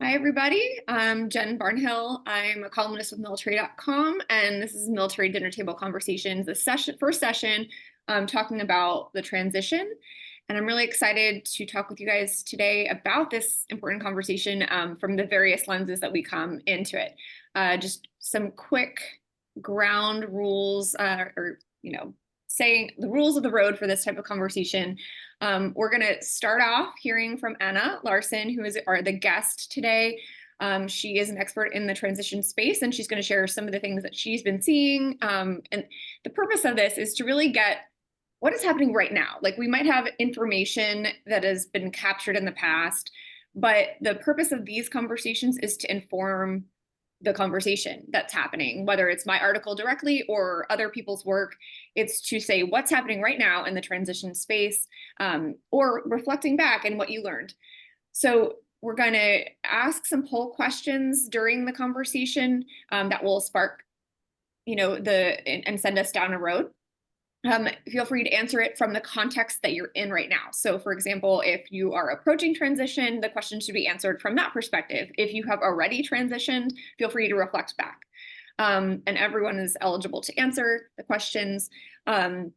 Hi, everybody. I'm Jen Barnhill. I'm a columnist with military.com, and this is Military Dinner Table Conversations, the first session talking about the transition. And I'm really excited to talk with you guys today about this important conversation from the various lenses that we come into it. Just some quick ground rules saying the rules of the road for this type of conversation. We're going to start off hearing from Anna Larson, who is the guest today. She is an expert in the transition space, and she's going to share some of the things that she's been seeing. And the purpose of this is to really get what is happening right now. Like, we might have information that has been captured in the past, but the purpose of these conversations is to inform the conversation that's happening, whether it's my article directly or other people's work. It's to say what's happening right now in the transition space, or reflecting back and what you learned. So we're going to ask some poll questions during the conversation that will spark, and send us down a road. Feel free to answer it from the context that you're in right now. So, for example, if you are approaching transition, the question should be answered from that perspective. If you have already transitioned, feel free to reflect back. And everyone is eligible to answer the questions. From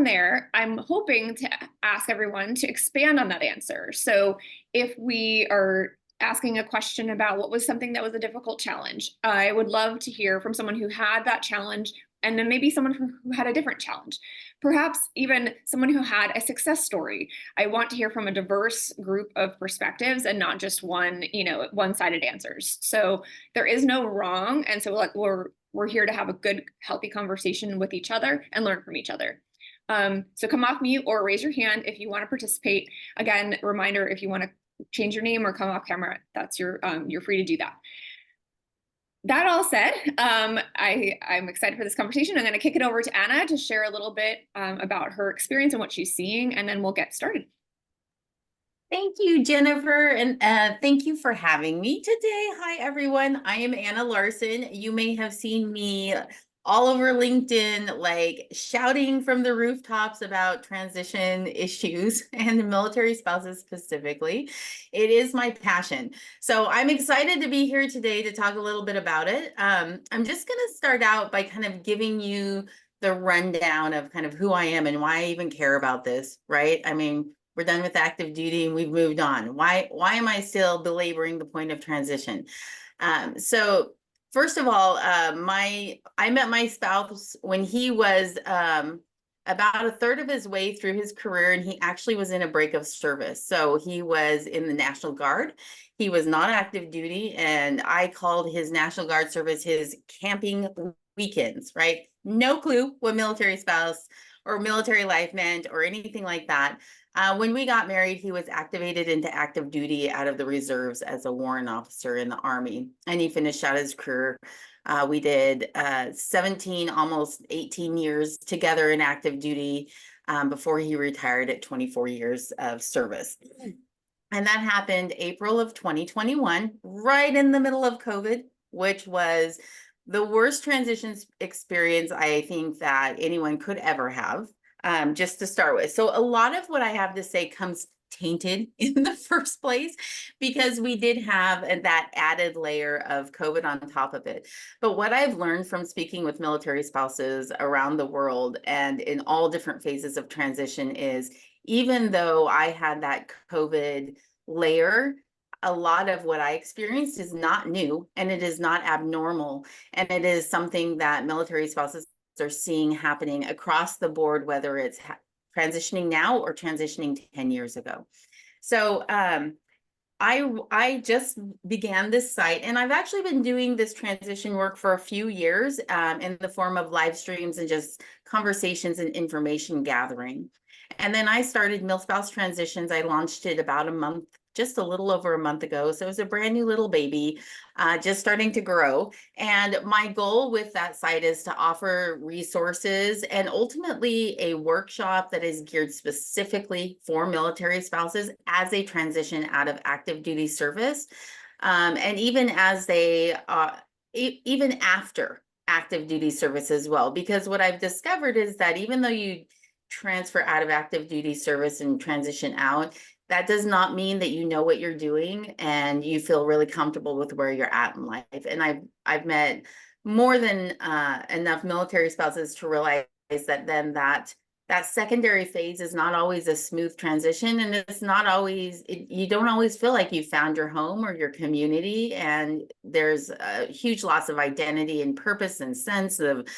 there, I'm hoping to ask everyone to expand on that answer. So if we are asking a question about what was something that was a difficult challenge, I would love to hear from someone who had that challenge, and then maybe someone who had a different challenge, perhaps even someone who had a success story. I want to hear from a diverse group of perspectives and not just one-sided answers. So there is no wrong, and so we're here to have a good, healthy conversation with each other and learn from each other. So come off mute or raise your hand if you want to participate. Again, reminder, if you want to change your name or come off camera, that's you're free to do that. That all said, I'm excited for this conversation. I'm going to kick it over to Anna to share a little bit about her experience and what she's seeing, and then we'll get started. Thank you, Jennifer, and thank you for having me today. Hi, everyone. I am Anna Larson. You may have seen me all over LinkedIn, like shouting from the rooftops about transition issues and military spouses specifically. It is my passion. So I'm excited to be here today to talk a little bit about it. I'm just going to start out by kind of giving you the rundown of kind of who I am and why I even care about this, right? I mean, we're done with active duty and we've moved on. Why am I still belaboring the point of transition? So first of all, I met my spouse when he was about a third of his way through his career, and he actually was in a break of service. So he was in the National Guard. He was not active duty, and I called his National Guard service his camping weekends, right? No clue what military spouse or military life meant or anything like that. When we got married, he was activated into active duty out of the reserves as a warrant officer in the Army, and he finished out his career. We did 17, almost 18 years together in active duty before he retired at 24 years of service. And that happened April of 2021, right in the middle of COVID, which was the worst transition experience I think that anyone could ever have. Just to start with. So a lot of what I have to say comes tainted in the first place because we did have that added layer of COVID on top of it. But what I've learned from speaking with military spouses around the world and in all different phases of transition is, even though I had that COVID layer, a lot of what I experienced is not new and it is not abnormal. And it is something that military spouses are seeing happening across the board, whether it's transitioning now or transitioning 10 years ago. So I just began this site, and I've actually been doing this transition work for a few years in the form of live streams and just conversations and information gathering. And then I started MilSpouse Transitions. I launched it about just a little over a month ago. So it was a brand new little baby, just starting to grow. And my goal with that site is to offer resources and ultimately a workshop that is geared specifically for military spouses as they transition out of active duty service. And even as even after active duty service as well, because what I've discovered is that even though you transfer out of active duty service and transition out, that does not mean that you know what you're doing and you feel really comfortable with where you're at in life. And I've met more than enough military spouses to realize that then that secondary phase is not always a smooth transition, and it's not always, you don't always feel like you found your home or your community, and there's a huge loss of identity and purpose and sense of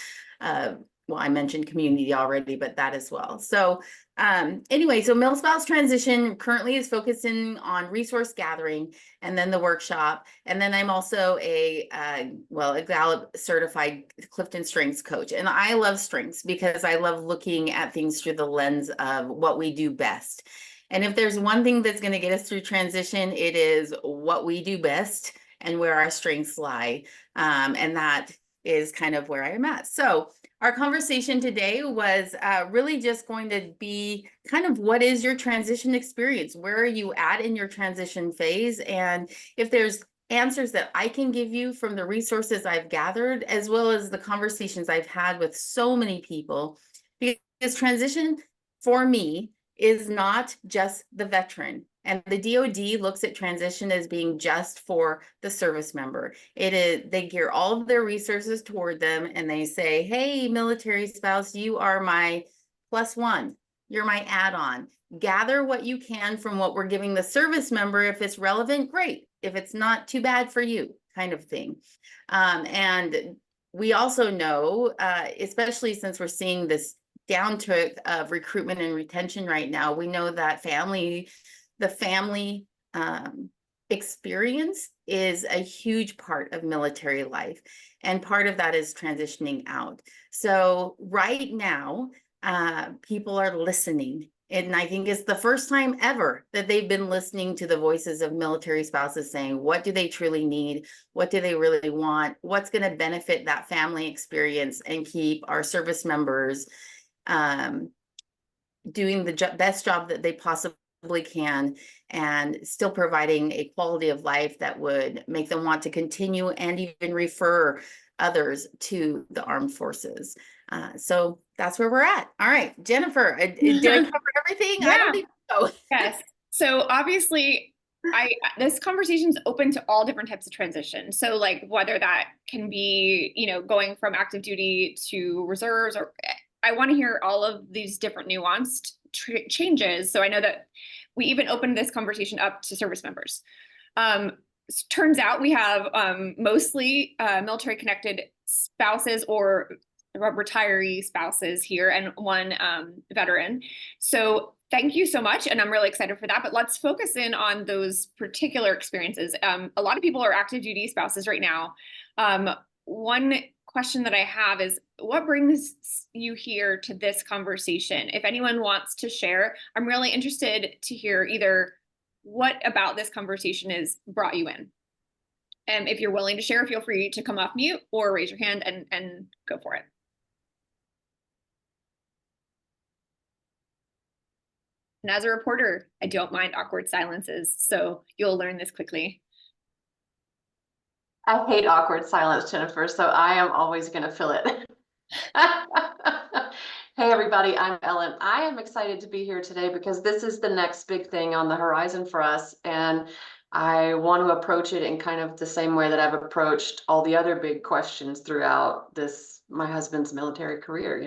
well, I mentioned community already, but that as well. So anyway, so MilSpouse Transition currently is focusing on resource gathering and then the workshop. And then I'm also a Gallup certified Clifton Strengths coach. And I love strengths because I love looking at things through the lens of what we do best. And if there's one thing that's going to get us through transition, it is what we do best and where our strengths lie. And that is kind of where I am at. So our conversation today was really just going to be kind of, what is your transition experience? Where are you at in your transition phase? And if there's answers that I can give you from the resources I've gathered, as well as the conversations I've had with so many people, because transition for me is not just the veteran. And the DoD looks at transition as being just for the service member. It is, they gear all of their resources toward them and they say, hey, military spouse, you are my +1. You're my add-on. Gather what you can from what we're giving the service member. If it's relevant, great. If it's not, too bad for you, kind of thing. And we also know, especially since we're seeing this downtick of recruitment and retention right now, we know that the family experience is a huge part of military life. And part of that is transitioning out. So right now, people are listening. And I think it's the first time ever that they've been listening to the voices of military spouses saying, what do they truly need? What do they really want? What's going to benefit that family experience and keep our service members doing the best job that they possibly can, and still providing a quality of life that would make them want to continue and even refer others to the armed forces. So that's where we're at. All right, Jennifer, did I cover everything? Yeah. I don't even know. Yes. So obviously, this conversation is open to all different types of transition. So like whether that can be, going from active duty to reserves, or I want to hear all of these different nuanced changes. So I know that we even opened this conversation up to service members. Turns out we have mostly military connected spouses or retiree spouses here, and one veteran. So thank you so much. And I'm really excited for that. But let's focus in on those particular experiences. A lot of people are active duty spouses right now. One question that I have is, what brings you here to this conversation? If anyone wants to share, I'm really interested to hear either what about this conversation has brought you in. And if you're willing to share, feel free to come off mute or raise your hand and go for it. And as a reporter, I don't mind awkward silences, so you'll learn this quickly. I hate awkward silence, Jennifer, so I am always going to fill it. Hey, everybody, I'm Ellen. I am excited to be here today because this is the next big thing on the horizon for us. And I want to approach it in kind of the same way that I've approached all the other big questions throughout my husband's military career.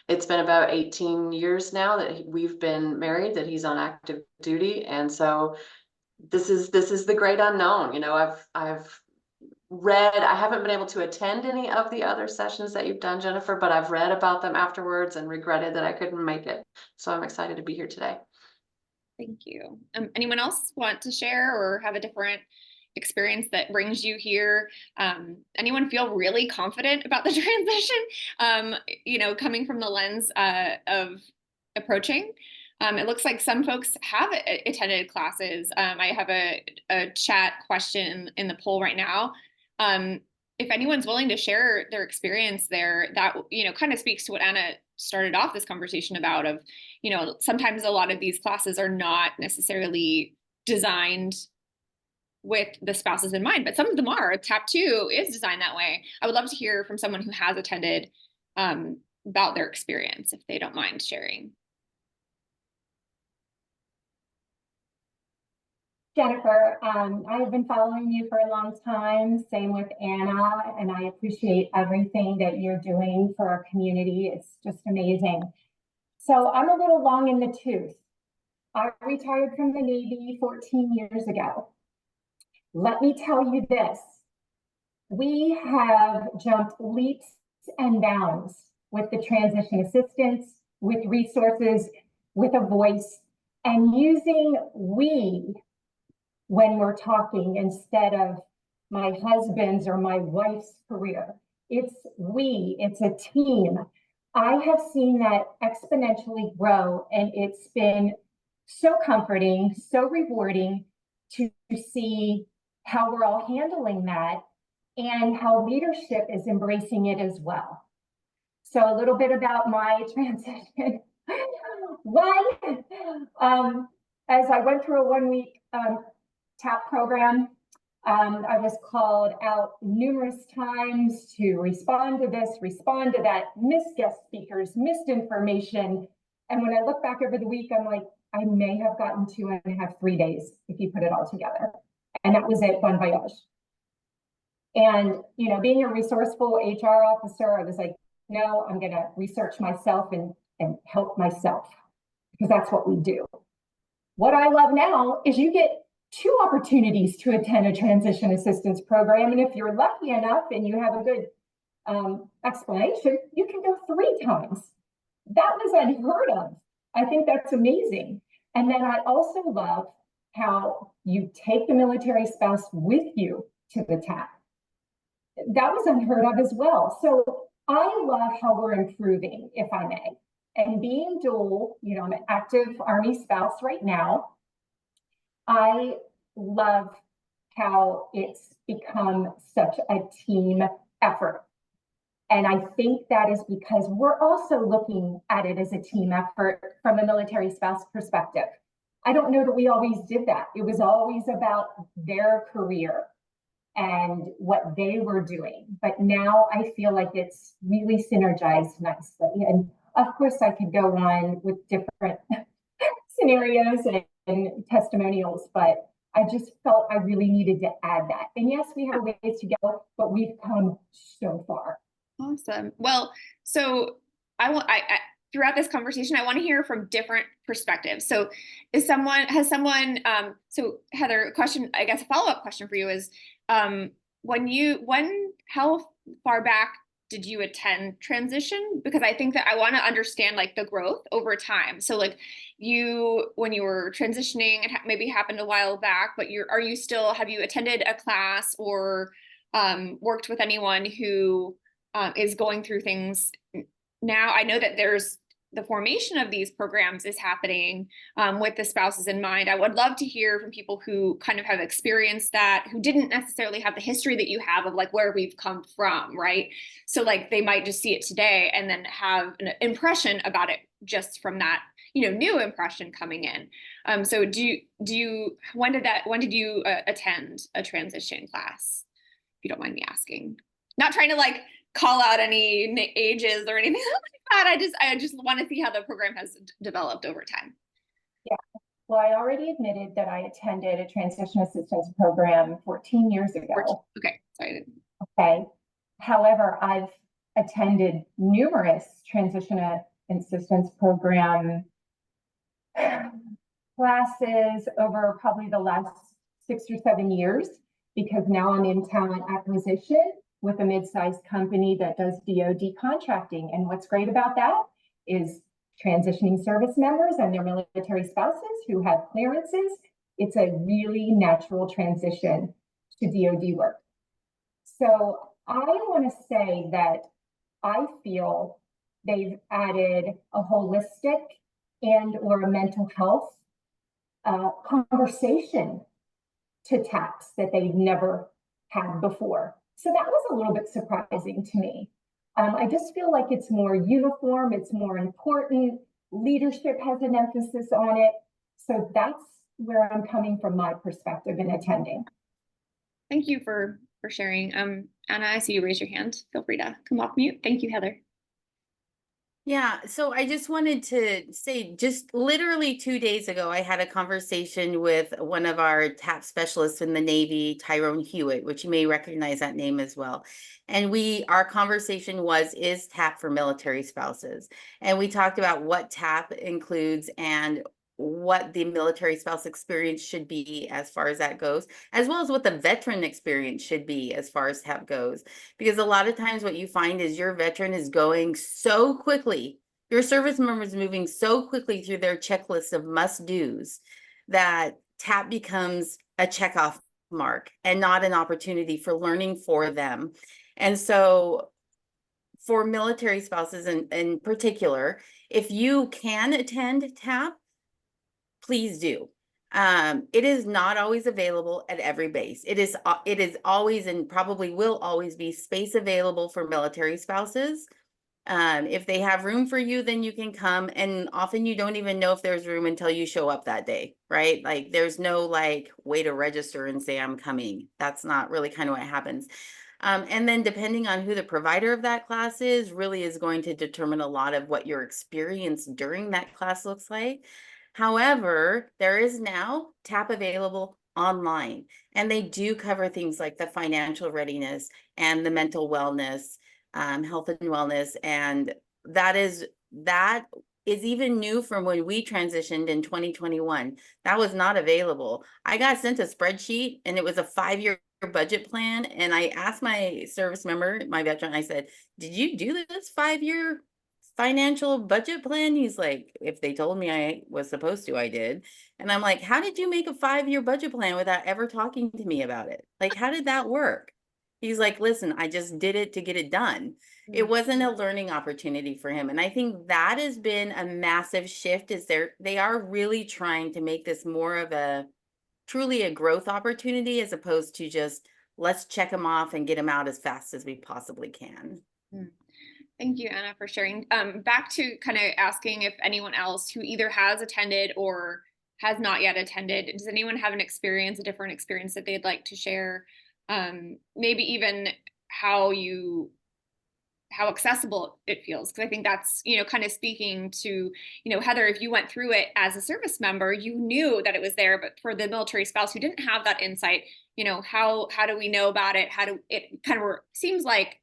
It's been about 18 years now that we've been married, that he's on active duty. And so this is the great unknown. I've read, I haven't been able to attend any of the other sessions that you've done, Jennifer, but I've read about them afterwards and regretted that I couldn't make it. So I'm excited to be here today. Thank you. Anyone else want to share or have a different experience that brings you here? Anyone feel really confident about the transition? Coming from the lens of approaching. It looks like some folks have attended classes. I have a chat question in the poll right now. If anyone's willing to share their experience there, that, kind of speaks to what Anna started off this conversation about of, sometimes a lot of these classes are not necessarily designed with the spouses in mind, but some of them are. TAP 2 is designed that way. I would love to hear from someone who has attended about their experience, if they don't mind sharing. Jennifer, I have been following you for a long time, same with Anna, and I appreciate everything that you're doing for our community. It's just amazing. So I'm a little long in the tooth. I retired from the Navy 14 years ago. Let me tell you this. We have jumped leaps and bounds with the transition assistance, with resources, with a voice, and using we when we're talking instead of my husband's or my wife's career. It's we, it's a team. I have seen that exponentially grow, and it's been so comforting, so rewarding to see how we're all handling that and how leadership is embracing it as well. So a little bit about my transition. One, as I went through a 1-week TAP program, I was called out numerous times to respond to this, respond to that, missed guest speakers, missed information. And when I look back over the week, I'm like, I may have gotten 2.5, 3 days if you put it all together. And that was it, bon voyage. And, you know, being a resourceful HR officer, I was like, no, I'm going to research myself and help myself, because that's what we do. What I love now is you get 2 opportunities to attend a transition assistance program. And if you're lucky enough and you have a good explanation, you can go 3 times. That was unheard of. I think that's amazing. And then I also love how you take the military spouse with you to the TAP. That was unheard of as well. So I love how we're improving, if I may. And being dual, you know, I'm an active Army spouse right now. I love how it's become such a team effort. And I think that is because we're also looking at it as a team effort from a military spouse perspective. I don't know that we always did that. It was always about their career and what they were doing. But now I feel like it's really synergized nicely. And of course, I could go on with different scenarios and testimonials, but I just felt I really needed to add that. And yes, we have a ways to go, but we've come so far. Awesome. Well, so I throughout this conversation, I want to hear from different perspectives. So so Heather, a question, I guess a follow-up question for you is, how far back did you attend transition? Because I think that I want to understand like the growth over time. So like when you were transitioning, it maybe happened a while back, but have you attended a class or worked with anyone who is going through things now? I know that there's the formation of these programs is happening with the spouses in mind. I would love to hear from people who kind of have experienced that, who didn't necessarily have the history that you have of like where we've come from, right? So like they might just see it today and then have an impression about it just from that, you know, new impression coming in. So when did you attend a transition class? If you don't mind me asking. Not trying to like call out any ages or anything like that. I just want to see how the program has developed over time. Yeah, well, I already admitted that I attended a transition assistance program 14 years ago. Okay, sorry. Okay. However, I've attended numerous transition assistance program classes over probably the last 6 or 7 years, because now I'm in talent acquisition with a mid-sized company that does DoD contracting. And what's great about that is transitioning service members and their military spouses who have clearances. It's a really natural transition to DoD work. So I want to say that I feel they've added a holistic and or a mental health conversation to TAPs that they've never had before. So that was a little bit surprising to me. I just feel like it's more uniform, it's more important, leadership has an emphasis on it. So that's where I'm coming from my perspective in attending. Thank you for sharing. Anna, I see you raise your hand. Feel free to come off mute. Thank you, Heather. Yeah, so I just wanted to say, just literally 2 days ago, I had a conversation with one of our TAP specialists in the Navy, Tyrone Hewitt, which you may recognize that name as well. And our conversation is TAP for military spouses? And we talked about what TAP includes and what the military spouse experience should be as far as that goes, as well as what the veteran experience should be as far as TAP goes. Because a lot of times what you find is your veteran is going so quickly, your service member is moving so quickly through their checklist of must-dos that TAP becomes a checkoff mark and not an opportunity for learning for them. And so for military spouses in particular, if you can attend TAP, please do. It is not always available at every base. It is always and probably will always be space available for military spouses. If they have room for you, then you can come, and often you don't even know if there's room until you show up that day, right? Like there's no like way to register and say I'm coming. That's not really kind of what happens. And then depending on who the provider of that class is, really is going to determine a lot of what your experience during that class looks like. However, there is now TAP available online, and they do cover things like the financial readiness and the mental wellness, health and wellness. And that is even new from when we transitioned in 2021. That was not available. I got sent a spreadsheet and it was a 5-year budget plan. And I asked my service member, my veteran, I said, did you do this 5-year financial budget plan? He's like, if they told me I was supposed to, I did. And I'm like, how did you make a 5-year budget plan without ever talking to me about it? Like, how did that work? He's like, listen, I just did it to get it done. It wasn't a learning opportunity for him. And I think that has been a massive shift. They are really trying to make this more of a truly a growth opportunity, as opposed to just let's check them off and get them out as fast as we possibly can. Thank you, Anna, for sharing. Back to kind of asking if anyone else who either has attended or has not yet attended, does anyone have a different experience that they'd like to share? Maybe even how accessible it feels, because I think that's, kind of speaking to, Heather, if you went through it as a service member, you knew that it was there, but for the military spouse who didn't have that insight, how do we know about it? It kind of seems like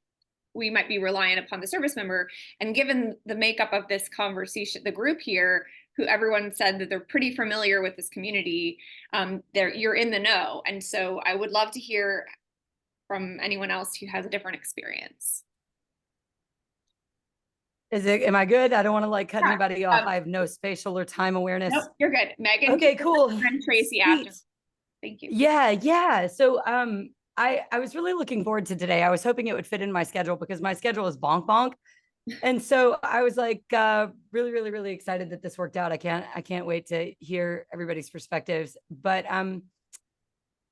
we might be reliant upon the service member. And given the makeup of this conversation, the group here, who everyone said that they're pretty familiar with this community, you're in the know. And so I would love to hear from anyone else who has a different experience. Am I good? I don't want to like cut anybody off. I have no spatial or time awareness. Nope, you're good. Megan. Okay, cool. And Tracy after. Thank you. Yeah. So I was really looking forward to today. I was hoping it would fit in my schedule because my schedule is bonk. And so I was like really, really, really excited that this worked out. I can't wait to hear everybody's perspectives. But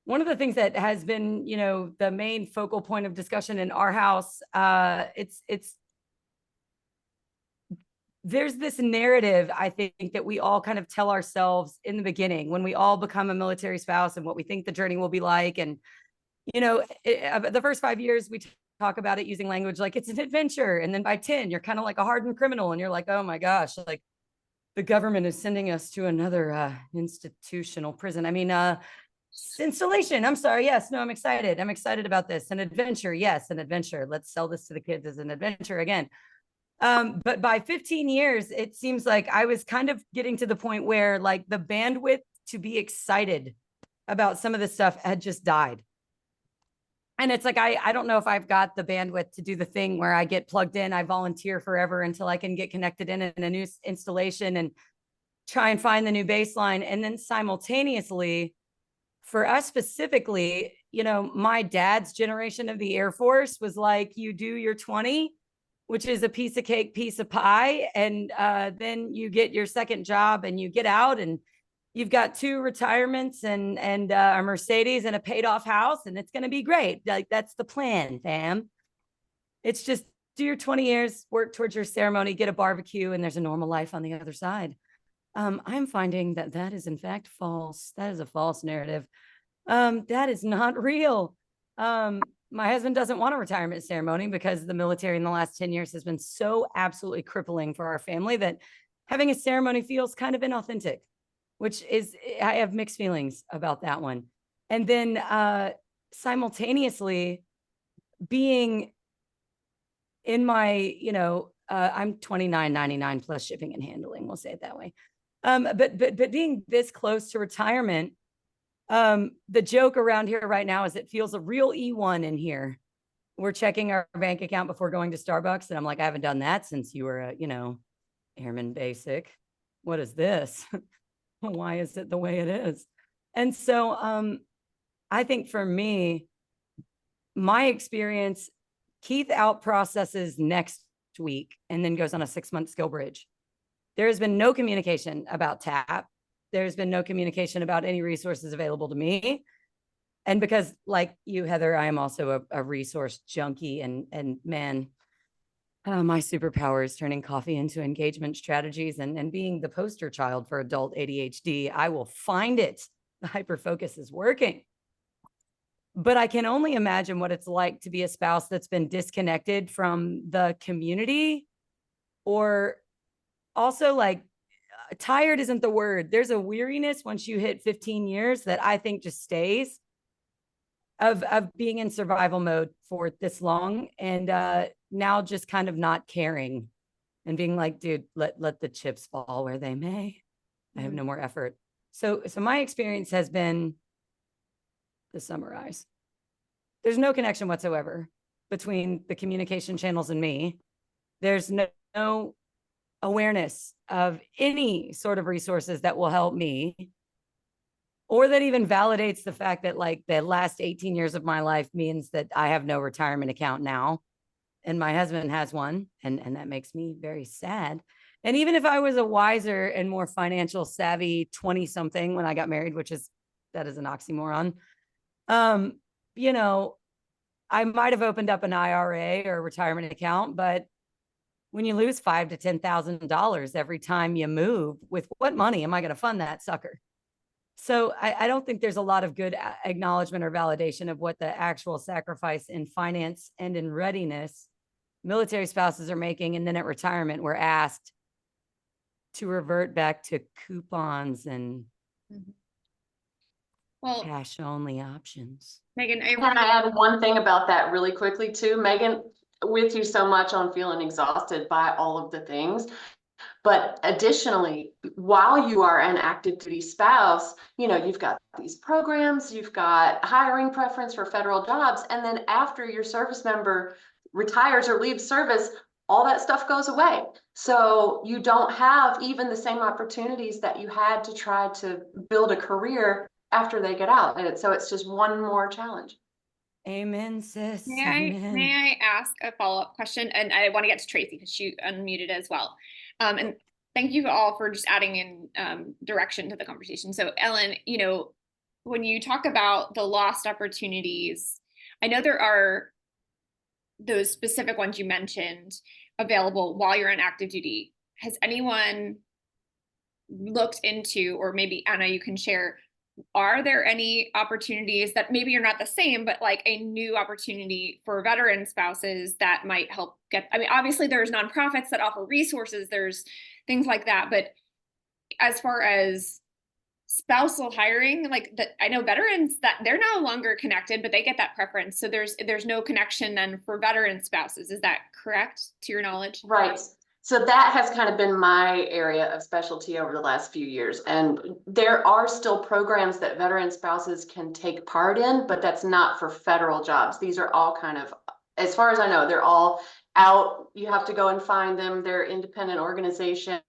one of the things that has been, the main focal point of discussion in our house, there's this narrative, I think, that we all kind of tell ourselves in the beginning when we all become a military spouse and what we think the journey will be like. And, the first 5 years, we talk about it using language like it's an adventure. And then by 10, you're kind of like a hardened criminal. And you're like, oh my gosh, like the government is sending us to another institutional prison. I mean, installation. I'm sorry. Yes. No, I'm excited. I'm excited about this. An adventure. Yes. An adventure. Let's sell this to the kids as an adventure again. But by 15 years, it seems like I was kind of getting to the point where like the bandwidth to be excited about some of this stuff had just died. And it's like, I don't know if I've got the bandwidth to do the thing where I get plugged in, I volunteer forever until I can get connected in a new installation and try and find the new baseline. And then simultaneously, for us specifically, my dad's generation of the Air Force was like, you do your 20, which is a piece of cake, piece of pie. And then you get your second job and you get out and you've got 2 retirements and a Mercedes and a paid off house, and it's going to be great. Like that's the plan, fam. It's just do your 20 years, work towards your ceremony, get a barbecue, and there's a normal life on the other side. I'm finding that is in fact false. That is a false narrative. That is not real. my husband doesn't want a retirement ceremony because the military in the last 10 years has been so absolutely crippling for our family that having a ceremony feels kind of inauthentic, which is, I have mixed feelings about that one. And then simultaneously being in my, I'm $29.99 plus shipping and handling, we'll say it that way. But being this close to retirement, the joke around here right now is it feels a real E1 in here. We're checking our bank account before going to Starbucks. And I'm like, I haven't done that since you were Airman Basic. What is this? Why is it the way it is? And so I think for me, my experience, Keith out processes next week and then goes on a 6-month skill bridge. There has been no communication about TAP. There's been no communication about any resources available to me. And because like you, Heather, I am also a resource junkie and man, my superpower is turning coffee into engagement strategies and being the poster child for adult ADHD. I will find it. The hyperfocus is working. But I can only imagine what it's like to be a spouse that's been disconnected from the community, or also like tired isn't the word. There's a weariness once you hit 15 years that I think just stays of being in survival mode for this long. And now just kind of not caring and being like, dude, let the chips fall where they may. I have no more effort. So my experience has been, to summarize, there's no connection whatsoever between the communication channels and me. There's no awareness of any sort of resources that will help me, or that even validates the fact that like the last 18 years of my life means that I have no retirement account now. And my husband has one. And that makes me very sad. And even if I was a wiser and more financial savvy 20 something when I got married, that is an oxymoron. I might have opened up an IRA or a retirement account, but when you lose $5,000 to $10,000 every time you move, with what money am I going to fund that sucker? So I don't think there's a lot of good acknowledgement or validation of what the actual sacrifice in finance and in readiness military spouses are making. And then at retirement, we're asked to revert back to coupons and cash only options. Megan, Can I add one thing about that really quickly too? Megan, with you so much on feeling exhausted by all of the things. But additionally, while you are an active duty spouse, you've got these programs, you've got hiring preference for federal jobs. And then after your service member retires or leaves service, all that stuff goes away. So you don't have even the same opportunities that you had to try to build a career after they get out. And so it's just one more challenge. Amen, sis. May I ask a follow-up question? And I want to get to Tracy because she unmuted as well. And thank you all for just adding in direction to the conversation. So Ellen, when you talk about the lost opportunities, I know there are those specific ones you mentioned available while you're on active duty. Has anyone looked into, or maybe Anna, you can share, are there any opportunities that maybe are not the same, but like a new opportunity for veteran spouses that might help obviously there's nonprofits that offer resources, there's things like that, but as far as spousal hiring, I know veterans that they're no longer connected, but they get that preference. So there's no connection then for veteran spouses. Is that correct to your knowledge? Right. So that has kind of been my area of specialty over the last few years. And there are still programs that veteran spouses can take part in, but that's not for federal jobs. These are all kind of, as far as I know, they're all out. You have to go and find them. They're independent organizations.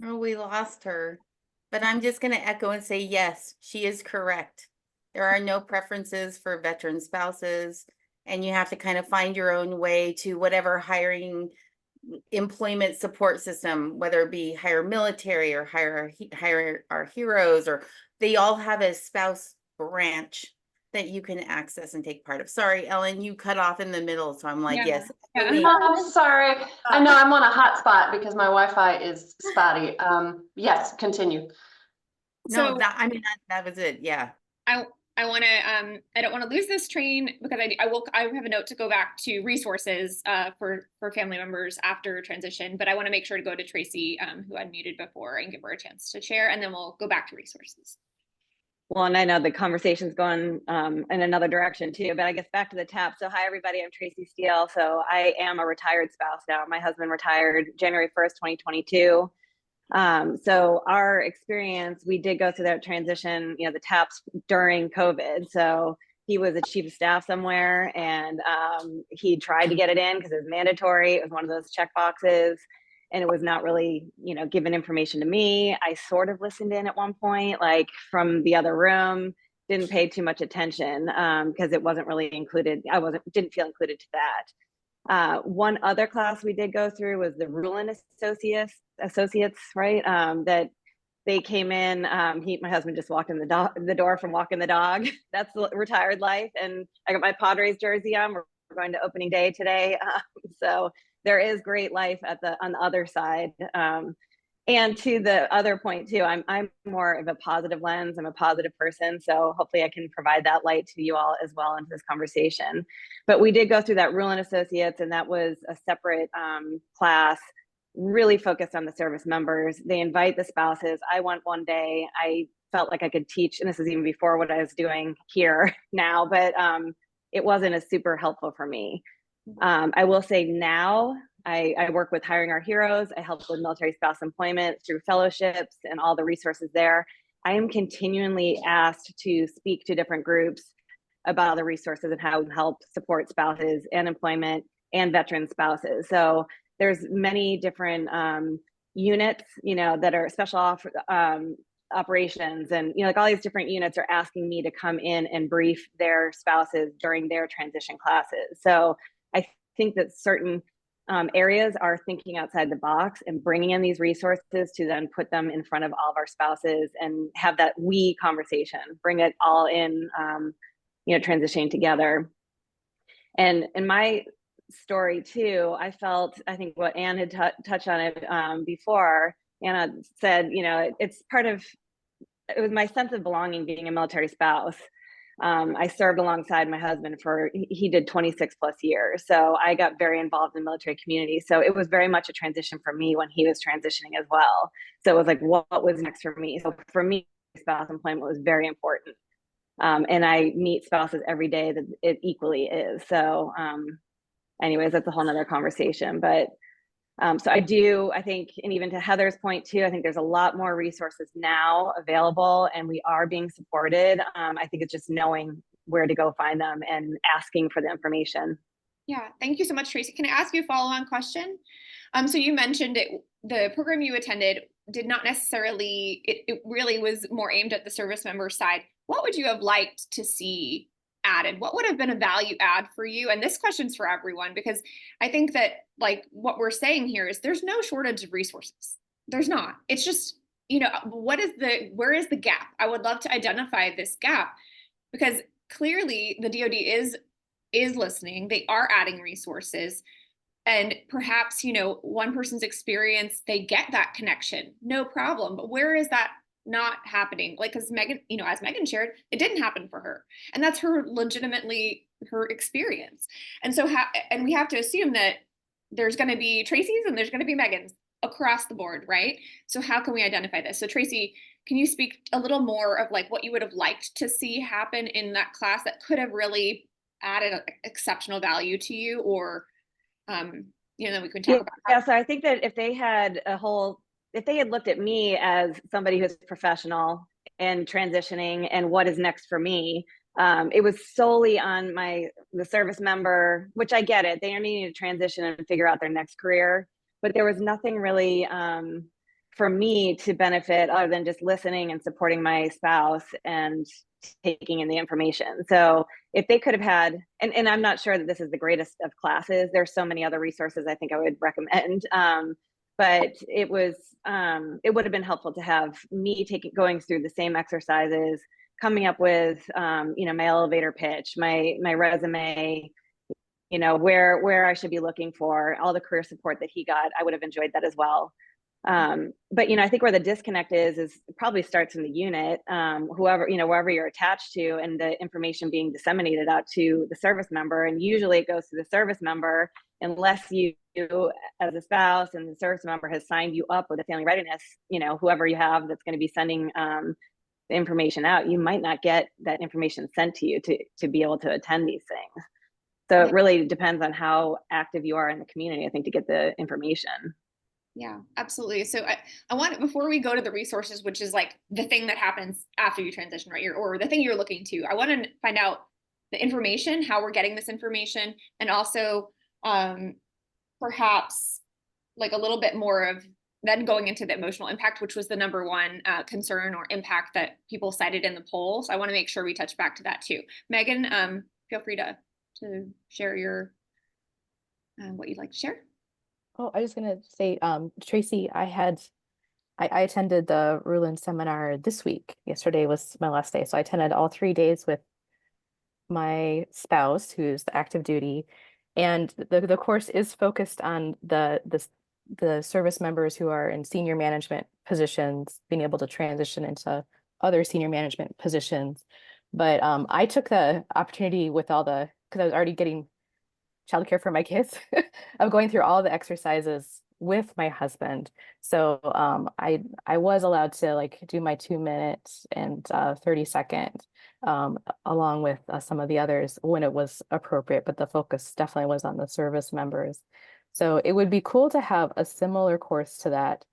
Oh, we lost her, but I'm just going to echo and say, yes, she is correct. There are no preferences for veteran spouses, and you have to kind of find your own way to whatever hiring employment support system, whether it be hire military or hire our heroes, or they all have a spouse branch that you can access and take part of. Sorry, Ellen, you cut off in the middle. So I'm like, yes. I'm sorry. I know I'm on a hot spot because my Wi-Fi is spotty. Yes, continue. No, So that, I mean, that was it. Yeah. I want to I don't want to lose this train because I have a note to go back to resources for family members after transition, but I want to make sure to go to Tracy who unmuted before and give her a chance to share, and then we'll go back to resources. Well, and I know the conversation's going in another direction too, but I guess back to the TAP. So hi, everybody, I'm Tracy Steele. So I am a retired spouse now. My husband retired January 1st, 2022. So our experience, we did go through that transition, you know, the TAPs during COVID. So he was a chief of staff somewhere, and he tried to get it in because it was mandatory. It was one of those check boxes, and it was not really, you know, given information to me. I sort of listened in at one point, like from the other room, didn't pay too much attention because it wasn't really included. Didn't feel included to that. One other class we did go through was the Ruling Associates, right? That they came in. My husband just walked in the door from walking the dog. That's the retired life. And I got my Padres jersey on. We're going to opening day today. So there is great life on the other side. And to the other point too, I'm more of a positive lens. I'm a positive person. So hopefully I can provide that light to you all as well into this conversation. But we did go through that Ruling Associates, and that was a separate class, really focused on the service members. They invite the spouses. I went one day, I felt like I could teach, and this is even before what I was doing here now, but it wasn't as super helpful for me. I will say now, I work with Hiring Our Heroes. I help with military spouse employment through fellowships and all the resources there. I am continually asked to speak to different groups about the resources and how to help support spouses and employment and veteran spouses. So there's many different units, you know, that are special operations, and, you know, like all these different units are asking me to come in and brief their spouses during their transition classes. So I think that certain areas are thinking outside the box and bringing in these resources to then put them in front of all of our spouses and have that we conversation, bring it all in, you know, transitioning together. And in my story too, I think what Anne had touched on it before. Anna said, you know, it was my sense of belonging being a military spouse. I served alongside my husband he did 26 plus years. So I got very involved in the military community. So it was very much a transition for me when he was transitioning as well. So it was like, what was next for me? So for me, spouse employment was very important. And I meet spouses every day that it equally is. So anyways, that's a whole nother conversation. But so I think, and even to Heather's point too, I think there's a lot more resources now available, and we are being supported. I think it's just knowing where to go find them and asking for the information. Yeah, thank you so much, Tracy. Can I ask you a follow-on question? So you mentioned the program you attended did not necessarily, it really was more aimed at the service member side. What would you have liked to see added? What would have been a value add for you? And this question's for everyone, because I think that, like, what we're saying here is there's no shortage of resources. There's not. It's just, you know, where is the gap? I would love to identify this gap, because clearly the DoD is listening. They are adding resources, and perhaps, you know, one person's experience, they get that connection, no problem. But where is that not happening? Like, because Megan, you know, as Megan shared, it didn't happen for her, and that's legitimately her experience. And so and we have to assume that there's going to be Tracy's and there's going to be Megans across the board, right? So how can we identify this? So Tracy, can you speak a little more of like what you would have liked to see happen in that class that could have really added exceptional value to you, or you know, then we can talk about that. Yeah, so I think that if they had looked at me as somebody who's professional and transitioning and what is next for me, it was solely on the service member, which I get it. They are needing to transition and figure out their next career, but there was nothing really for me to benefit other than just listening and supporting my spouse and taking in the information. So if they could have had, and I'm not sure that this is the greatest of classes, there's so many other resources I think I would recommend. But it would have been helpful to have me going through the same exercises, coming up with, you know, my elevator pitch, my resume, you know, where I should be looking for, all the career support that he got. I would have enjoyed that as well. But, I think where the disconnect is it probably starts in the unit, whoever, wherever you're attached to, and the information being disseminated out to the service member. And usually it goes to the service member, unless you as a spouse and the service member has signed you up with a family readiness, whoever you have that's going to be sending the information out, you might not get that information sent to you to be able to attend these things. So it really depends on how active you are in the community, I think, to get the information. Yeah, absolutely. So I want, before we go to the resources, which is like the thing that happens after you transition, right? Or the thing you're looking to, I want to find out the information, how we're getting this information, and also perhaps like a little bit more of then going into the emotional impact, which was the number one concern or impact that people cited in the poll. So I want to make sure we touch back to that too. Megan, feel free to share your what you'd like to share. Oh, I was gonna say, Tracy, I attended the Rulin seminar this week. Yesterday was my last day. So I attended all 3 days with my spouse, who's the active duty. And the course is focused on the service members who are in senior management positions, being able to transition into other senior management positions. But I took the opportunity with because I was already getting childcare for my kids, of going through all the exercises with my husband. So I was allowed to like do my 2 minutes and 30-second along with some of the others when it was appropriate, but the focus definitely was on the service members. So it would be cool to have a similar course to that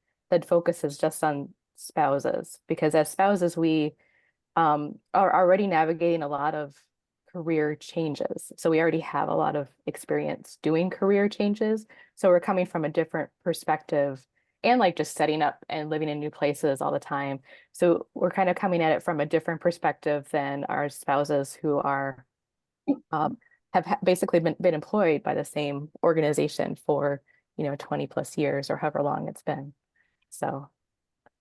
focuses just on spouses, because as spouses, we are already navigating a lot of career changes. So we already have a lot of experience doing career changes. So we're coming from a different perspective, and like just setting up and living in new places all the time. So we're kind of coming at it from a different perspective than our spouses who are have basically been employed by the same organization for 20 plus years or however long it's been. So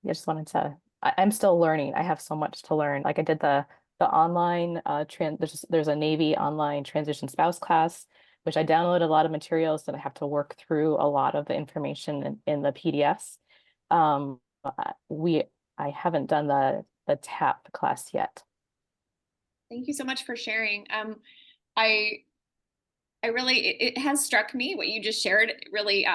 I just wanted to, I'm still learning. I have so much to learn. Like I did the online there's a Navy online transition spouse class, which I downloaded a lot of materials that I have to work through a lot of the information in the PDFs. I haven't done the TAP class yet. Thank you so much for sharing. I really, it has struck me what you just shared. It really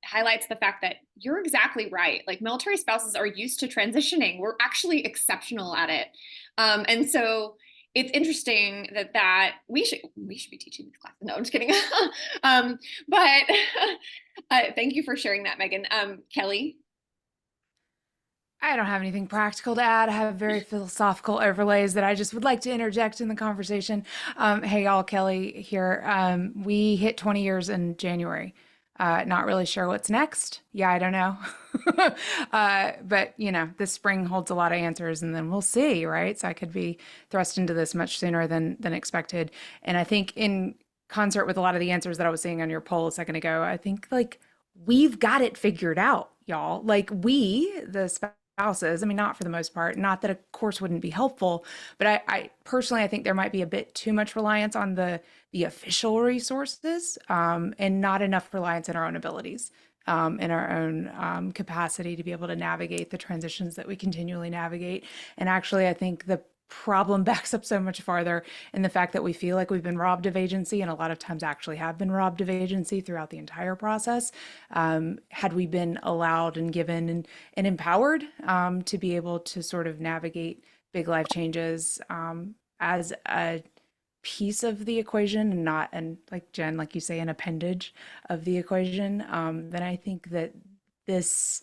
highlights the fact that you're exactly right. Like military spouses are used to transitioning. We're actually exceptional at it. And so it's interesting that we should be teaching this class. No, I'm just kidding. But thank you for sharing that, Megan. Kelly. I don't have anything practical to add. I have very philosophical overlays that I just would like to interject in the conversation. Hey, y'all, Kelly here. We hit 20 years in January. Not really sure what's next. Yeah, I don't know. But, this spring holds a lot of answers, and then we'll see, right? So I could be thrust into this much sooner than expected. And I think in concert with a lot of the answers that I was seeing on your poll a second ago, I think like we've got it figured out, y'all. Like the spouses, I mean, not for the most part, not that a course wouldn't be helpful, but I personally, I think there might be a bit too much reliance on the official resources and not enough reliance in our own abilities, in our own capacity to be able to navigate the transitions that we continually navigate. And actually, I think the problem backs up so much farther in the fact that we feel like we've been robbed of agency, and a lot of times actually have been robbed of agency throughout the entire process. Had we been allowed and given and empowered to be able to sort of navigate big life changes as a piece of the equation and not, and like Jen, like you say, an appendage of the equation, then I think that this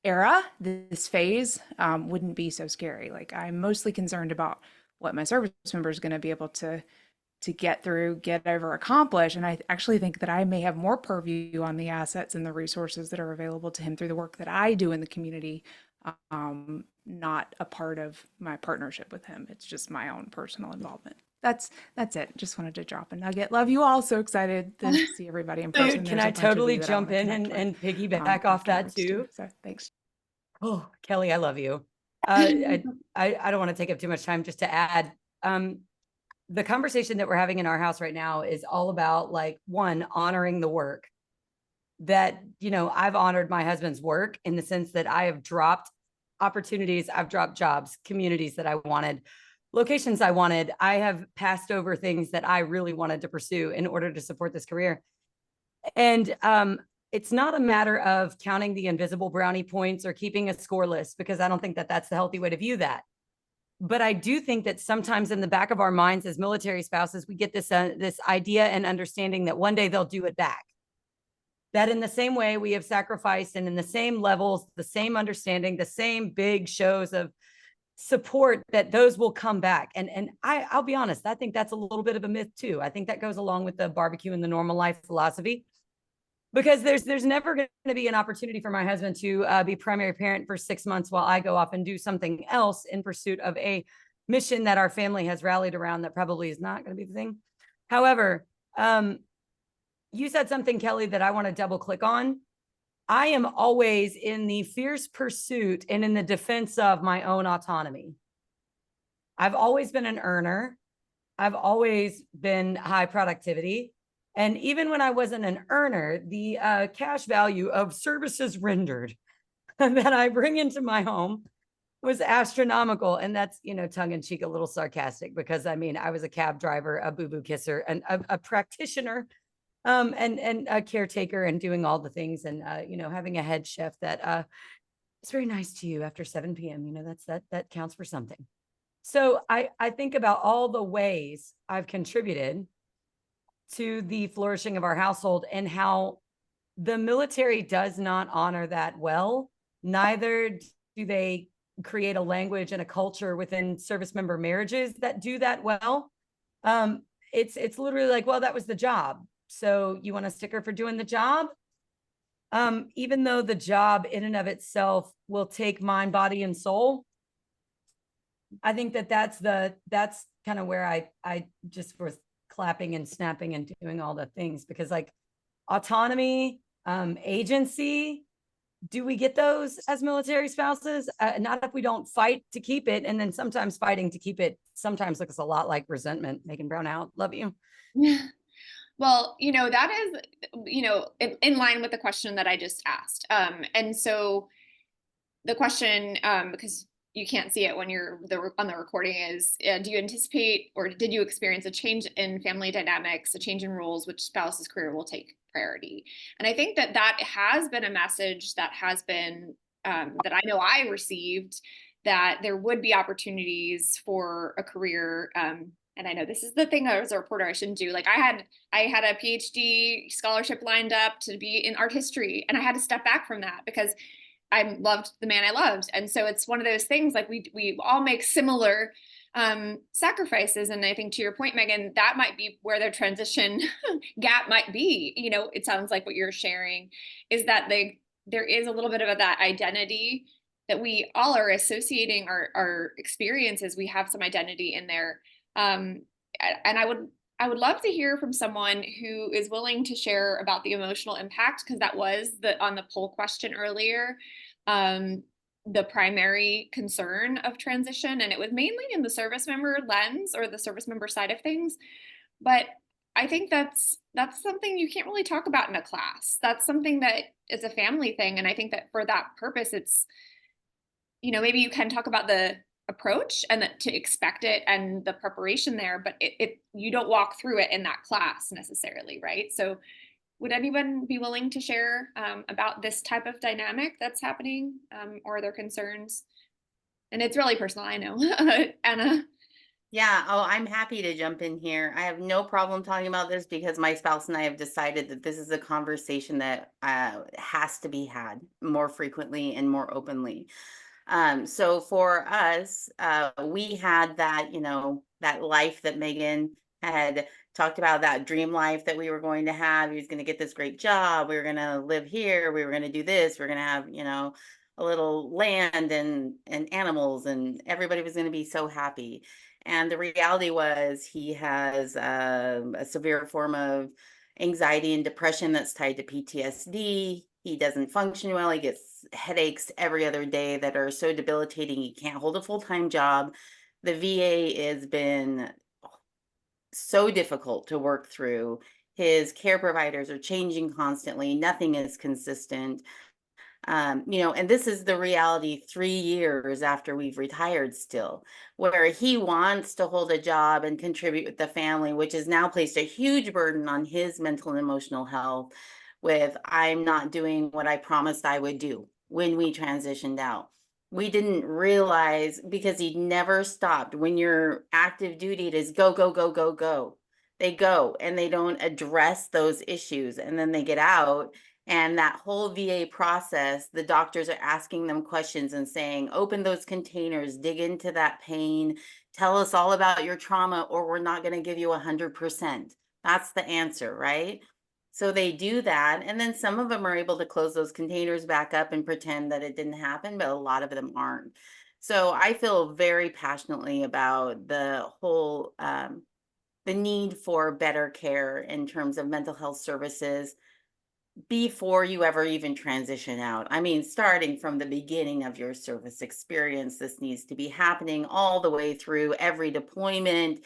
era, this phase wouldn't be so scary. Like I'm mostly concerned about what my service member is going to be able to get through, get over, accomplish. And I actually think that I may have more purview on the assets and the resources that are available to him through the work that I do in the community, not a part of my partnership with him. It's just my own personal involvement. That's it. Just wanted to drop a nugget. Love you all. So excited to see everybody in person. Can I totally jump in and piggyback off that too? So thanks. Oh, Kelly, I love you. I don't want to take up too much time. Just to add, the conversation that we're having in our house right now is all about like, one, honoring the work. that, you know, I've honored my husband's work in the sense that I have dropped opportunities, I've dropped jobs, communities that I wanted, locations I wanted. I have passed over things that I really wanted to pursue in order to support this career. And it's not a matter of counting the invisible brownie points or keeping a score list, because I don't think that that's the healthy way to view that. But I do think that sometimes in the back of our minds as military spouses, we get this idea and understanding that one day they'll do it back. That in the same way we have sacrificed, and in the same levels, the same understanding, the same big shows of support, that those will come back. And I'll be honest, I think that's a little bit of a myth too. I think that goes along with the barbecue and the normal life philosophy, because there's never going to be an opportunity for my husband to be primary parent for 6 months while I go off and do something else in pursuit of a mission that our family has rallied around that probably is not going to be the thing. However, you said something, Kelly, that I want to double click on. I am always in the fierce pursuit and in the defense of my own autonomy. I've always been an earner. I've always been high productivity. And even when I wasn't an earner, the cash value of services rendered that I bring into my home was astronomical. And that's, you know, tongue in cheek, a little sarcastic, because I mean, I was a cab driver, a boo-boo kisser, and a practitioner, and a caretaker, and doing all the things, and you know, having a head chef that is very nice to you after 7 p.m. You know, that counts for something. So I think about all the ways I've contributed to the flourishing of our household, and how the military does not honor that well. Neither do they create a language and a culture within service member marriages that do that well. It's literally like, well, that was the job, so you want a sticker for doing the job? Even though the job in and of itself will take mind, body, and soul. I think that's kind of where I just was clapping and snapping and doing all the things, because like autonomy, agency, do we get those as military spouses? Not if we don't fight to keep it. And then sometimes fighting to keep it sometimes looks a lot like resentment. Megan Brown out. Love you. Yeah. Well, you know, that is, you know, in line with the question that I just asked. And so the question, because you can't see it when you're on the recording, is do you anticipate, or did you experience a change in family dynamics, a change in roles, which spouse's career will take priority? And I think that has been a message that has been, that I know I received, that there would be opportunities for a career. And I know this is the thing as a reporter I shouldn't do. Like I had a PhD scholarship lined up to be in art history, and I had to step back from that because I loved the man I loved. And so it's one of those things, like we all make similar sacrifices. And I think to your point, Megan, that might be where the transition gap might be. You know, it sounds like what you're sharing is that there is a little bit of that identity that we all are associating our experiences. We have some identity in there. And I would love to hear from someone who is willing to share about the emotional impact, because that was on the poll question earlier, the primary concern of transition. And it was mainly in the service member lens, or the service member side of things. But I think that's something you can't really talk about in a class. That's something that is a family thing. And I think that for that purpose, it's, you know, maybe you can talk about the approach and that to expect it and the preparation there, but you don't walk through it in that class necessarily, right? So would anyone be willing to share about this type of dynamic that's happening, or their concerns? And it's really personal, I know. Anna? Yeah, oh, I'm happy to jump in here. I have no problem talking about this, because my spouse and I have decided that this is a conversation that has to be had more frequently and more openly. So for us, we had that, you know, that life that Megan had talked about, that dream life that we were going to have. He was going to get this great job. We were going to live here. We were going to do this. We are going to have, you know, a little land and animals, and everybody was going to be so happy. And the reality was he has a severe form of anxiety and depression that's tied to PTSD. He doesn't function well. He gets headaches every other day that are so debilitating. He can't hold a full-time job. The VA has been so difficult to work through. his care providers are changing constantly. Nothing is consistent. And this is the reality 3 years after we've retired still, where he wants to hold a job and contribute with the family, which has now placed a huge burden on his mental and emotional health with, I'm not doing what I promised I would do when we transitioned out. We didn't realize, because he never stopped. When you're active duty, it is go, go, go, go, go. They go and they don't address those issues, and then they get out. And that whole VA process, the doctors are asking them questions and saying, open those containers, dig into that pain, tell us all about your trauma, or we're not going to give you 100%. That's the answer, right? So they do that. And then some of them are able to close those containers back up and pretend that it didn't happen, but a lot of them aren't. So I feel very passionately about the whole, the need for better care in terms of mental health services before you ever even transition out. I mean, starting from the beginning of your service experience, this needs to be happening all the way through every deployment.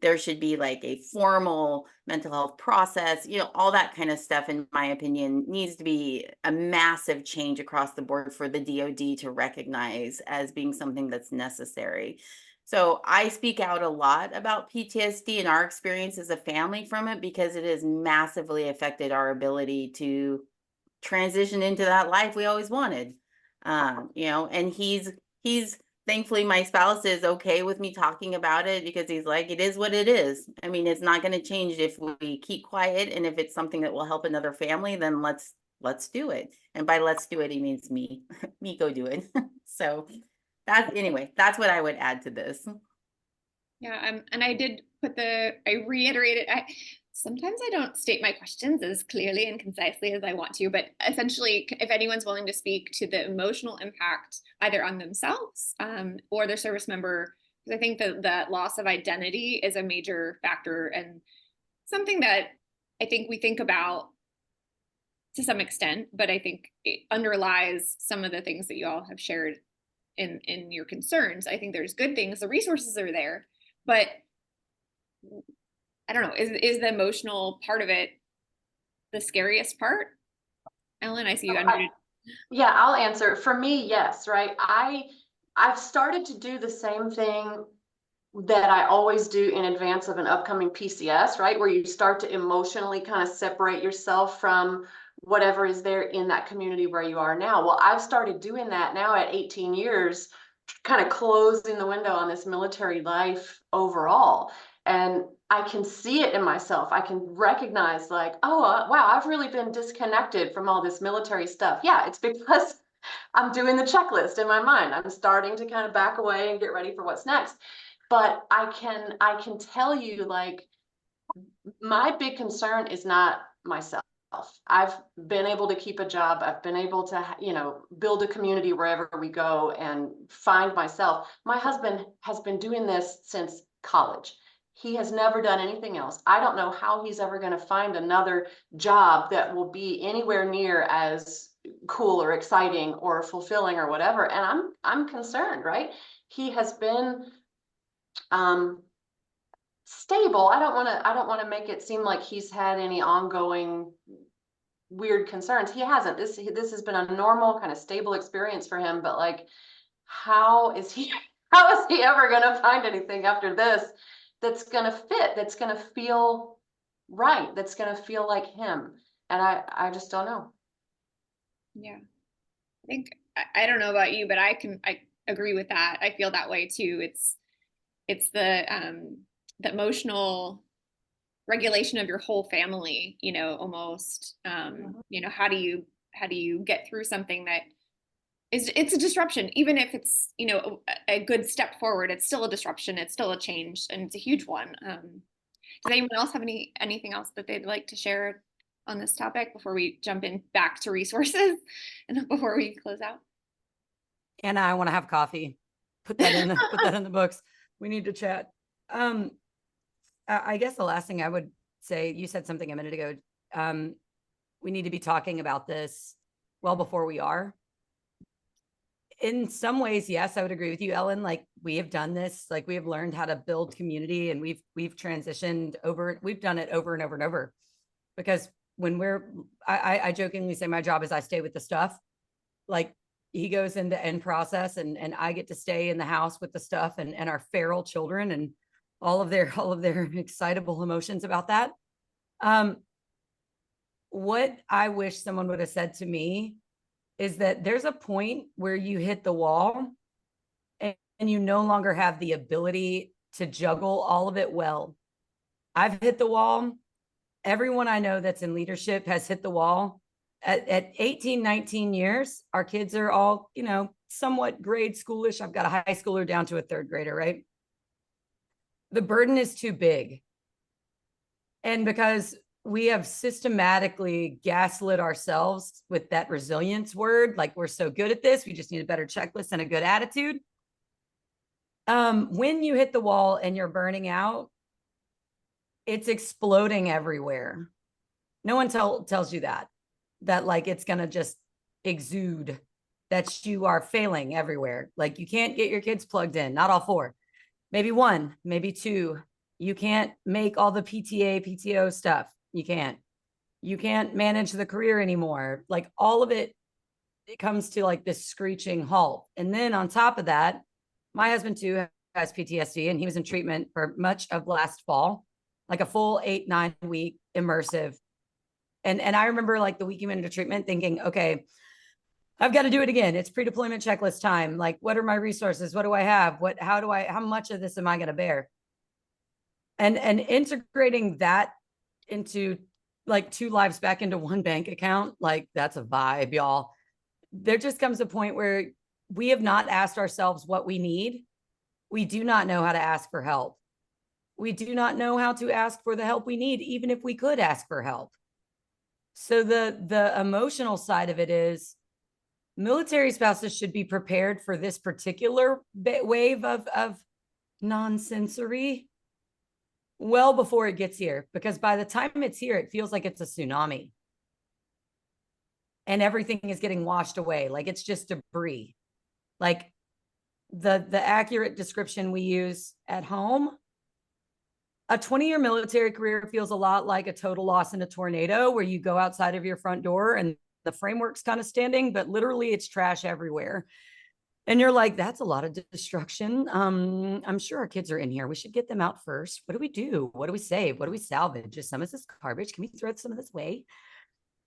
There should be like a formal mental health process, all that kind of stuff, in my opinion, needs to be a massive change across the board for the DoD to recognize as being something that's necessary. So I speak out a lot about PTSD and our experience as a family from it, because it has massively affected our ability to transition into that life we always wanted. And he's thankfully, my spouse is okay with me talking about it, because he's like, it is what it is. I mean, it's not going to change if we keep quiet. And if it's something that will help another family, then let's do it. And by let's do it, he means me go do it. So that's what I would add to this. Yeah, and I reiterated, sometimes I don't state my questions as clearly and concisely as I want to, but essentially, if anyone's willing to speak to the emotional impact either on themselves or their service member, because I think that loss of identity is a major factor and something that I think we think about to some extent, but I think it underlies some of the things that you all have shared in your concerns. I think there's good things, the resources are there, but I don't know, is the emotional part of it the scariest part? Ellen, I see you unmuted. Yeah, I'll answer. For me, yes, right? I've started to do the same thing that I always do in advance of an upcoming PCS, right? Where you start to emotionally kind of separate yourself from whatever is there in that community where you are now. Well, I've started doing that now at 18 years, kind of closing the window on this military life overall. And I can see it in myself. I can recognize like, oh, wow, I've really been disconnected from all this military stuff. Yeah, it's because I'm doing the checklist in my mind. I'm starting to kind of back away and get ready for what's next. But I can tell you, like, my big concern is not myself. I've been able to keep a job. I've been able to, build a community wherever we go and find myself. My husband has been doing this since college. He has never done anything else. I don't know how he's ever going to find another job that will be anywhere near as cool or exciting or fulfilling or whatever. And I'm concerned, right? He has been stable. I don't want to make it seem like he's had any ongoing weird concerns. He hasn't. This has been a normal kind of stable experience for him, but like, how is he ever going to find anything after this that's going to fit, that's going to feel right, that's going to feel like him? And I just don't know. Yeah, I think I don't know about you, but I agree with that. I feel that way too. It's the emotional regulation of your whole family, almost, how do you get through something that it's a disruption, even if it's, a good step forward, it's still a disruption, it's still a change, and it's a huge one. Does anyone else have anything else that they'd like to share on this topic before we jump in back to resources and before we close out? Anna, I want to have coffee. Put that in the books. We need to chat. I guess the last thing I would say, you said something a minute ago. We need to be talking about this well before we are. In some ways, yes, I would agree with you, Ellen. Like, we have done this, like, we have learned how to build community, and we've transitioned over, we've done it over and over and over. because when I jokingly say my job is I stay with the stuff. Like he goes into end process and I get to stay in the house with the stuff and our feral children and all of their excitable emotions about that. What I wish someone would have said to me is that there's a point where you hit the wall and you no longer have the ability to juggle all of it well. I've hit the wall. Everyone I know that's in leadership has hit the wall. At 18, 19 years, our kids are all, you know, somewhat grade schoolish. I've got a high schooler down to a third grader, right? The burden is too big. And because we have systematically gaslit ourselves with that resilience word, like we're so good at this, we just need a better checklist and a good attitude. When you hit the wall and you're burning out, it's exploding everywhere. No one tells you that like it's going to just exude, that you are failing everywhere. Like you can't get your kids plugged in, not all four, maybe one, maybe two. You can't make all the PTA, PTO stuff. You can't manage the career anymore. Like all of it comes to like this screeching halt. And then on top of that, my husband too has PTSD and he was in treatment for much of last fall, like a full 8-9 week immersive. And I remember like the week he went into treatment thinking, okay, I've got to do it again. It's pre-deployment checklist time. Like, what are my resources? What do I have? How much of this am I going to bear? And integrating that into like 2 lives back into one bank account, like that's a vibe, y'all. There just comes a point where we have not asked ourselves what we need. We do not know how to ask for help. We do not know how to ask for the help we need, even if we could ask for help. So the emotional side of it is military spouses should be prepared for this particular wave of non-sensory well before it gets here, because by the time it's here, it feels like it's a tsunami and everything is getting washed away. Like it's just debris. Like the accurate description we use at home, a 20-year military career feels a lot like a total loss in a tornado where you go outside of your front door and the framework's kind of standing, but literally it's trash everywhere. And you're like, that's a lot of destruction. I'm sure our kids are in here. We should get them out first. What do we do? What do we save? What do we salvage? Is some of this garbage? Can we throw some of this away?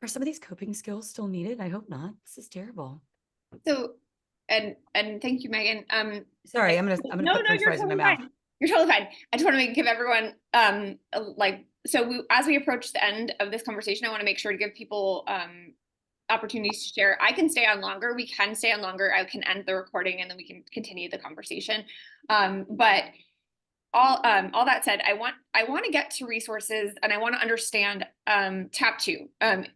Are some of these coping skills still needed? I hope not. This is terrible. So, and thank you, Megan. Sorry, I'm gonna put French fries in my mouth. You're totally fine. I just want to give everyone as we approach the end of this conversation, I want to make sure to give people opportunities to share. I can stay on longer. We can stay on longer. I can end the recording and then we can continue the conversation. But all that said, I want to get to resources and I want to understand TAP 2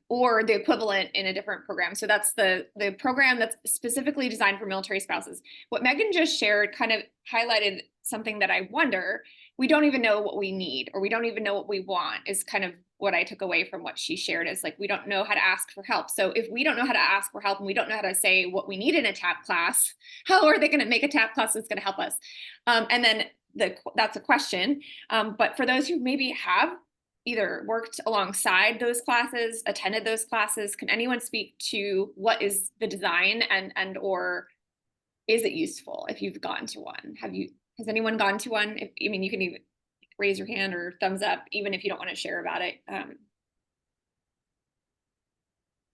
or the equivalent in a different program. So that's the program that's specifically designed for military spouses. What Megan just shared kind of highlighted something that I wonder, we don't even know what we need or we don't even know what we want is kind of what I took away from what she shared is like, we don't know how to ask for help. So if we don't know how to ask for help and we don't know how to say what we need in a TAP class, how are they going to make a TAP class that's going to help us? And then that's a question. But for those who maybe have either worked alongside those classes, attended those classes, can anyone speak to what is the design and or is it useful if you've gone to one? Has anyone gone to one? You can even raise your hand or thumbs up, even if you don't want to share about it.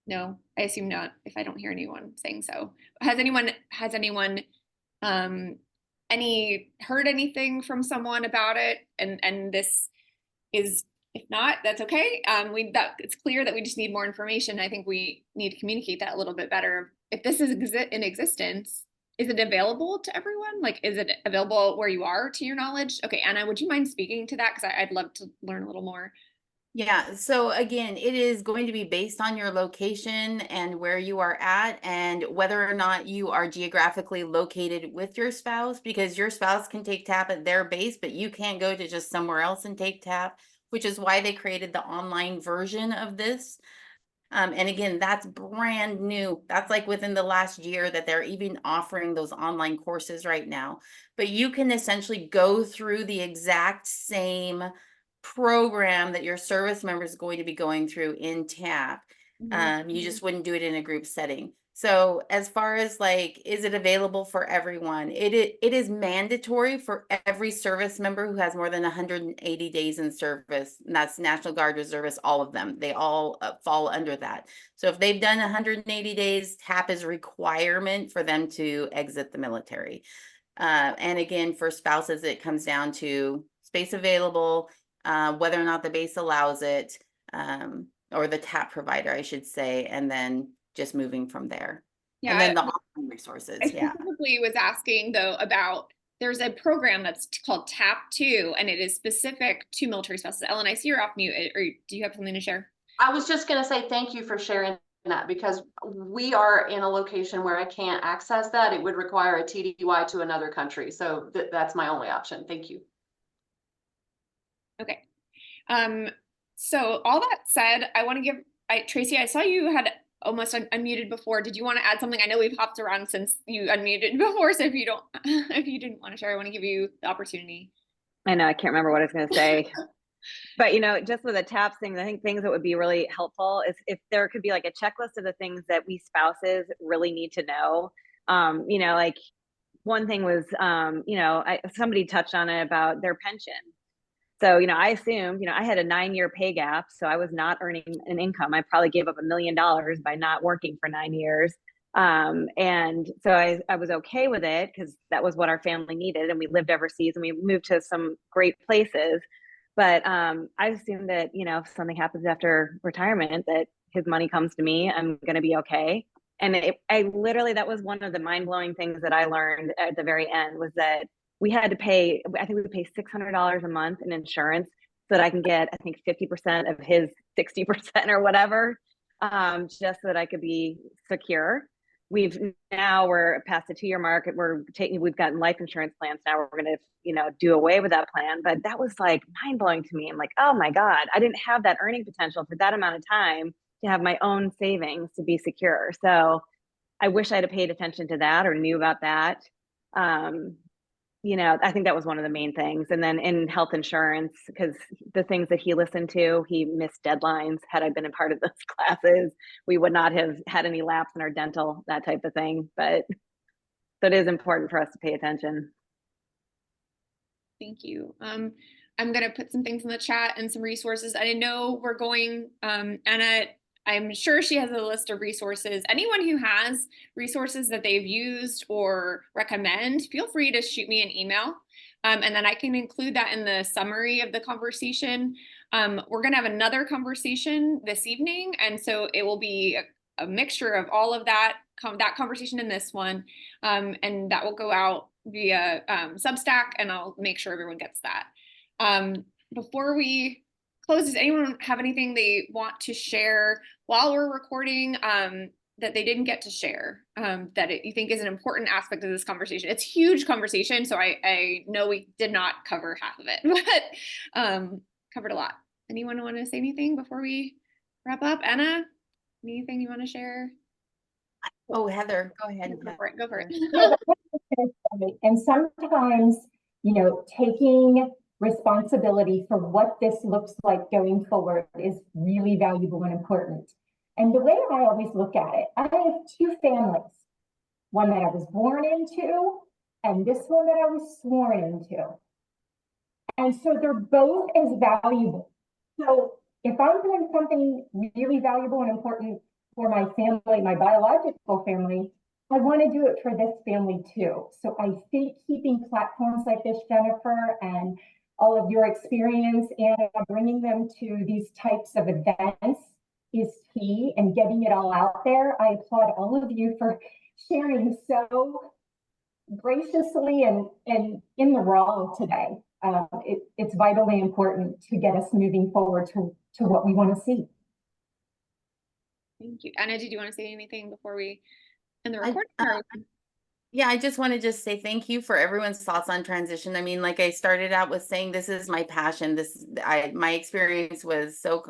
No, I assume not if I don't hear anyone saying so. Has anyone heard anything from someone about it? And this is, if not, that's okay. It's clear that we just need more information. I think we need to communicate that a little bit better. If this is in existence, is it available to everyone? Like, is it available where you are, to your knowledge? Okay, Anna, would you mind speaking to that? Because I'd love to learn a little more. Yeah, so again, it is going to be based on your location and where you are at and whether or not you are geographically located with your spouse, because your spouse can take TAP at their base, but you can't go to just somewhere else and take TAP, which is why they created the online version of this. And again, that's brand new. That's like within the last year that they're even offering those online courses right now. But you can essentially go through the exact same program that your service member is going to be going through in TAP. You just wouldn't do it in a group setting. So as far as like, is it available for everyone? It is mandatory for every service member who has more than 180 days in service. And that's National Guard, reservists, all of them. They all fall under that. So if they've done 180 days, TAP is a requirement for them to exit the military. And again, for spouses, it comes down to space available, whether or not the base allows it, or the TAP provider, I should say, and then just moving from there. Yeah, and then the online resources. I Yeah. specifically was asking though about, there's a program that's called TAP2, and it is specific to military spouses. Ellen, I see you're off mute. Or do you have something to share? I was just going to say thank you for sharing that, because we are in a location where I can't access that. It would require a TDY to another country. So that's my only option. Thank you. Okay. So all that said, I want to give, Tracy, I saw you had almost unmuted before. Did you want to add something? I know we've hopped around since you unmuted before. So if you don't, if you didn't want to share, I want to give you the opportunity. I know, I can't remember what I was going to say. But, you know, just with the TAPS thing, I think things that would be really helpful is if there could be like a checklist of the things that we spouses really need to know. You know, like one thing was, you know, somebody touched on it about their pension. So, you know, I assumed, you know, I had a 9-year pay gap, so I was not earning an income. I probably gave up $1 million by not working for 9 years. And so I was okay with it because that was what our family needed. And we lived overseas and we moved to some great places. But I assumed that, you know, if something happens after retirement, that his money comes to me, I'm going to be okay. And I literally, that was one of the mind-blowing things that I learned at the very end, was that we had to pay, I think we would pay $600 a month in insurance so that I can get, I think, 50% of his 60% or whatever, just so that I could be secure. We're past the 2-year mark. We've gotten life insurance plans now. We're going to, you know, do away with that plan. But that was like mind blowing to me. I'm like, oh my God, I didn't have that earning potential for that amount of time to have my own savings to be secure. So I wish I'd have paid attention to that or knew about that. You know, I think that was one of the main things. And then in health insurance, because the things that he listened to, he missed deadlines. Had I been a part of those classes, we would not have had any lapse in our dental, that type of thing. But so it is important for us to pay attention. Thank you. I'm going to put some things in the chat and some resources. I know we're going, Anna, I'm sure she has a list of resources. Anyone who has resources that they've used or recommend, feel free to shoot me an email. And then I can include that in the summary of the conversation. We're going to have another conversation this evening. And so it will be a mixture of all of that conversation in this one. And that will go out via Substack, and I'll make sure everyone gets that. Before we close, does anyone have anything they want to share while we're recording that they didn't get to share, that you think is an important aspect of this conversation? It's a huge conversation, so I know we did not cover half of it, but covered a lot. Anyone want to say anything before we wrap up? Anna, anything you want to share? Oh, Heather, go ahead. Go for it. Go for it. And sometimes, you know, taking responsibility for what this looks like going forward is really valuable and important. And the way I always look at it, I have 2 families, one that I was born into and this one that I was sworn into. And so they're both as valuable. So if I'm doing something really valuable and important for my family, my biological family, I want to do it for this family too. So I think keeping platforms like this, Jennifer, and all of your experience and bringing them to these types of events is key, and getting it all out there. I applaud all of you for sharing so graciously and in the raw today. It's vitally important to get us moving forward to what we want to see. Thank you. Anna, did you want to say anything before we end the recording? Yeah, I just want to just say thank you for everyone's thoughts on transition. I mean, like I started out with saying, this is my passion. My experience was so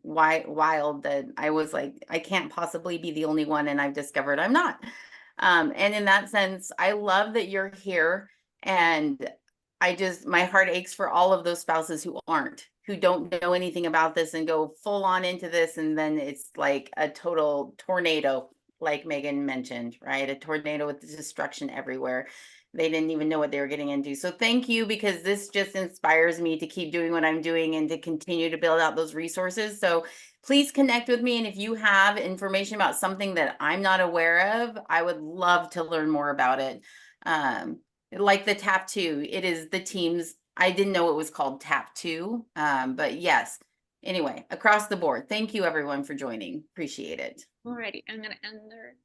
wild that I was like, I can't possibly be the only one, and I've discovered I'm not. And in that sense, I love that you're here, and my heart aches for all of those spouses who don't know anything about this and go full on into this. And then it's like a total tornado, like Megan mentioned, right? A tornado with destruction everywhere. They didn't even know what they were getting into. So thank you, because this just inspires me to keep doing what I'm doing and to continue to build out those resources. So please connect with me. And if you have information about something that I'm not aware of, I would love to learn more about it. Like the TAP 2, it is the teams. I didn't know it was called TAP 2, but yes. Anyway, across the board, thank you everyone for joining. Appreciate it. Alrighty, I'm gonna end the recording.